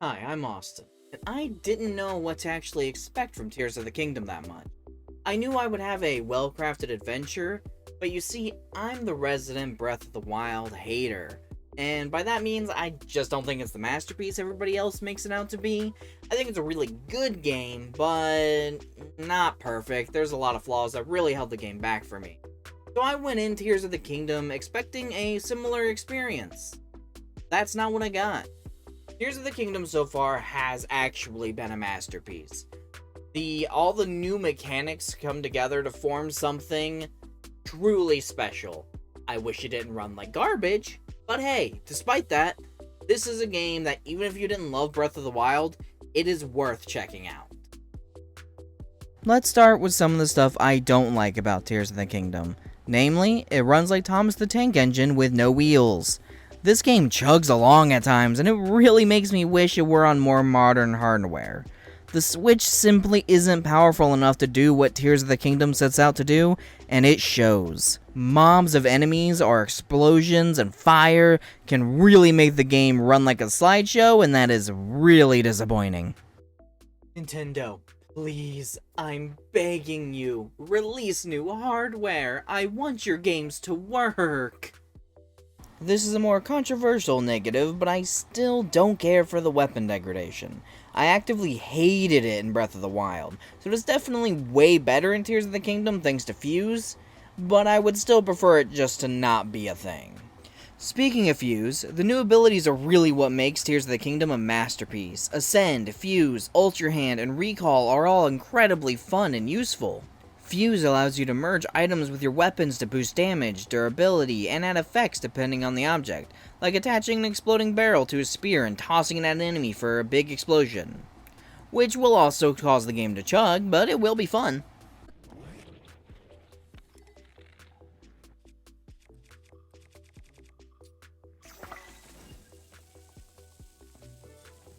Hi, I'm Austin, and I didn't know what to actually expect from Tears of the Kingdom that much. I knew I would have a well-crafted adventure, but you see, I'm the resident Breath of the Wild hater. And by that means, I just don't think it's the masterpiece everybody else makes it out to be. I think it's a really good game, but not perfect. There's a lot of flaws that really held the game back for me. So I went in Tears of the Kingdom expecting a similar experience. That's not what I got. Tears of the Kingdom so far has actually been a masterpiece. All the new mechanics come together to form something truly special. I wish it didn't run like garbage, but hey, despite that, this is a game that even if you didn't love Breath of the Wild, it is worth checking out. Let's start with some of the stuff I don't like about Tears of the Kingdom. Namely, it runs like Thomas the Tank Engine with no wheels. This game chugs along at times, and it really makes me wish it were on more modern hardware. The Switch simply isn't powerful enough to do what Tears of the Kingdom sets out to do, and it shows. Mobs of enemies or explosions and fire can really make the game run like a slideshow, and that is really disappointing. Nintendo, please, I'm begging you, release new hardware. I want your games to work. This is a more controversial negative, but I still don't care for the weapon degradation. I actively hated it in Breath of the Wild, so it is definitely way better in Tears of the Kingdom thanks to Fuse, but I would still prefer it just to not be a thing. Speaking of Fuse, the new abilities are really what makes Tears of the Kingdom a masterpiece. Ascend, Fuse, Ultra Hand, and Recall are all incredibly fun and useful. Fuse allows you to merge items with your weapons to boost damage, durability, and add effects depending on the object, like attaching an exploding barrel to a spear and tossing it at an enemy for a big explosion. Which will also cause the game to chug, but it will be fun.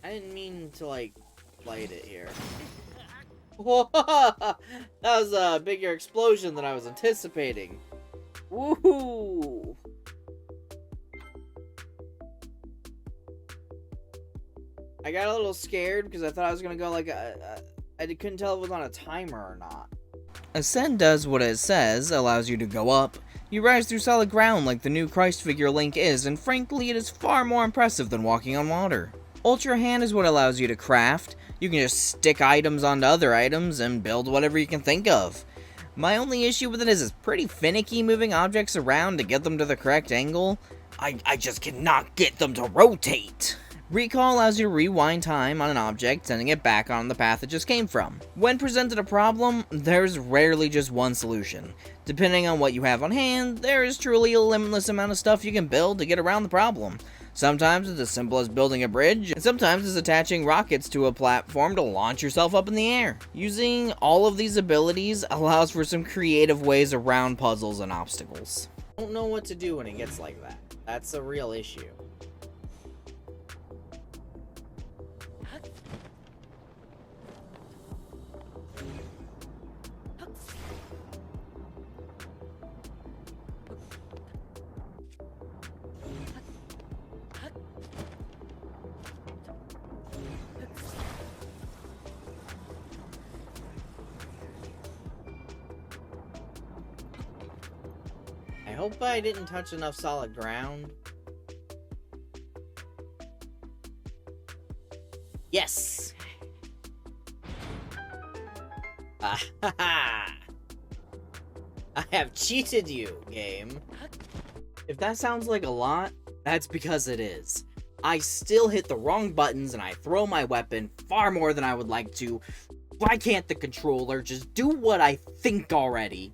I didn't mean to, light it here. Whoa! That was a bigger explosion than I was anticipating. Woohoo! I got a little scared because I thought I was gonna go I couldn't tell if it was on a timer or not. Ascend does what it says, allows you to go up. You rise through solid ground like the new Christ figure Link is, and frankly it is far more impressive than walking on water. Ultra Hand is what allows you to craft. You can just stick items onto other items and build whatever you can think of. My only issue with it is it's pretty finicky moving objects around to get them to the correct angle. I just cannot get them to rotate. Recall allows you to rewind time on an object, sending it back on the path it just came from. When presented a problem, there's rarely just one solution. Depending on what you have on hand, there is truly a limitless amount of stuff you can build to get around the problem. Sometimes it's as simple as building a bridge, and sometimes it's attaching rockets to a platform to launch yourself up in the air. Using all of these abilities allows for some creative ways around puzzles and obstacles. I don't know what to do when it gets like that. That's a real issue. I hope I didn't touch enough solid ground. Yes! I have cheated you, game. If that sounds like a lot, that's because it is. I still hit the wrong buttons and I throw my weapon far more than I would like to. Why can't the controller just do what I think already?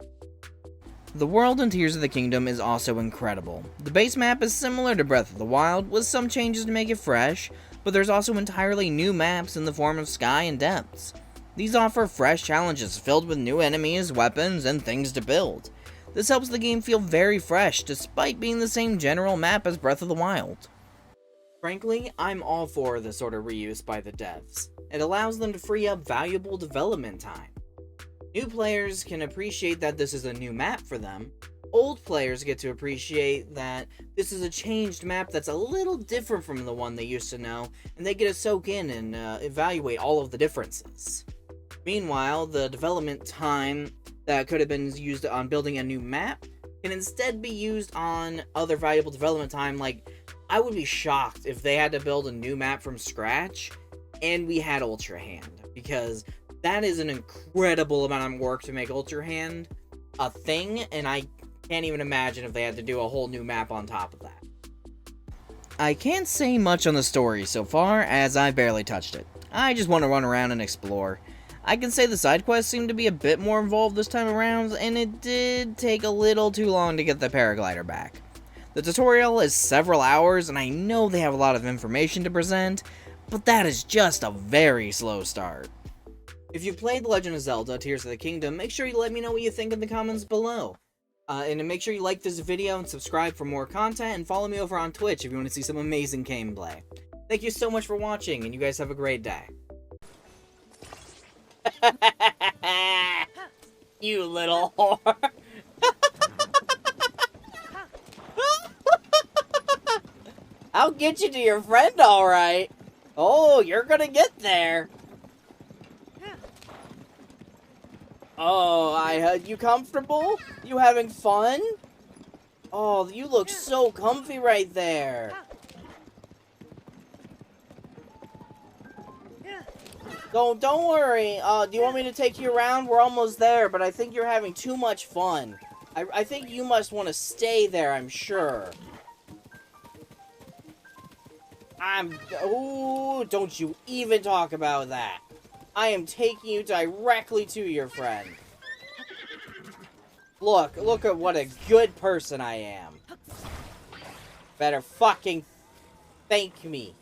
The world in Tears of the Kingdom is also incredible. The base map is similar to Breath of the Wild, with some changes to make it fresh, but there's also entirely new maps in the form of sky and depths. These offer fresh challenges filled with new enemies, weapons, and things to build. This helps the game feel very fresh, despite being the same general map as Breath of the Wild. Frankly, I'm all for this sort of reuse by the devs. It allows them to free up valuable development time. New players can appreciate that this is a new map for them, Old players get to appreciate that this is a changed map that's a little different from the one they used to know, and they get to soak in and evaluate all of the differences. Meanwhile, the development time that could have been used on building a new map can instead be used on other valuable development time. Like, I would be shocked if they had to build a new map from scratch and we had Ultra Hand, because that is an incredible amount of work to make Ultra Hand a thing, and I can't even imagine if they had to do a whole new map on top of that. I can't say much on the story so far, as I barely touched it. I just want to run around and explore. I can say the side quests seemed to be a bit more involved this time around, and it did take a little too long to get the paraglider back. The tutorial is several hours, and I know they have a lot of information to present, but that is just a very slow start. If you've played The Legend of Zelda Tears of the Kingdom, make sure you let me know what you think in the comments below. And make sure you like this video and subscribe for more content, and follow me over on Twitch if you want to see some amazing gameplay. Thank you so much for watching, and you guys have a great day. You little whore. I'll get you to your friend, alright. Oh, you're gonna get there. Oh, you comfortable? You having fun? Oh, you look so comfy right there. Don't worry. Do you want me to take you around? We're almost there, but I think you're having too much fun. I think you must want to stay there, I'm sure. Ooh, don't you even talk about that. I am taking you directly to your friend. Look at what a good person I am. Better fucking thank me.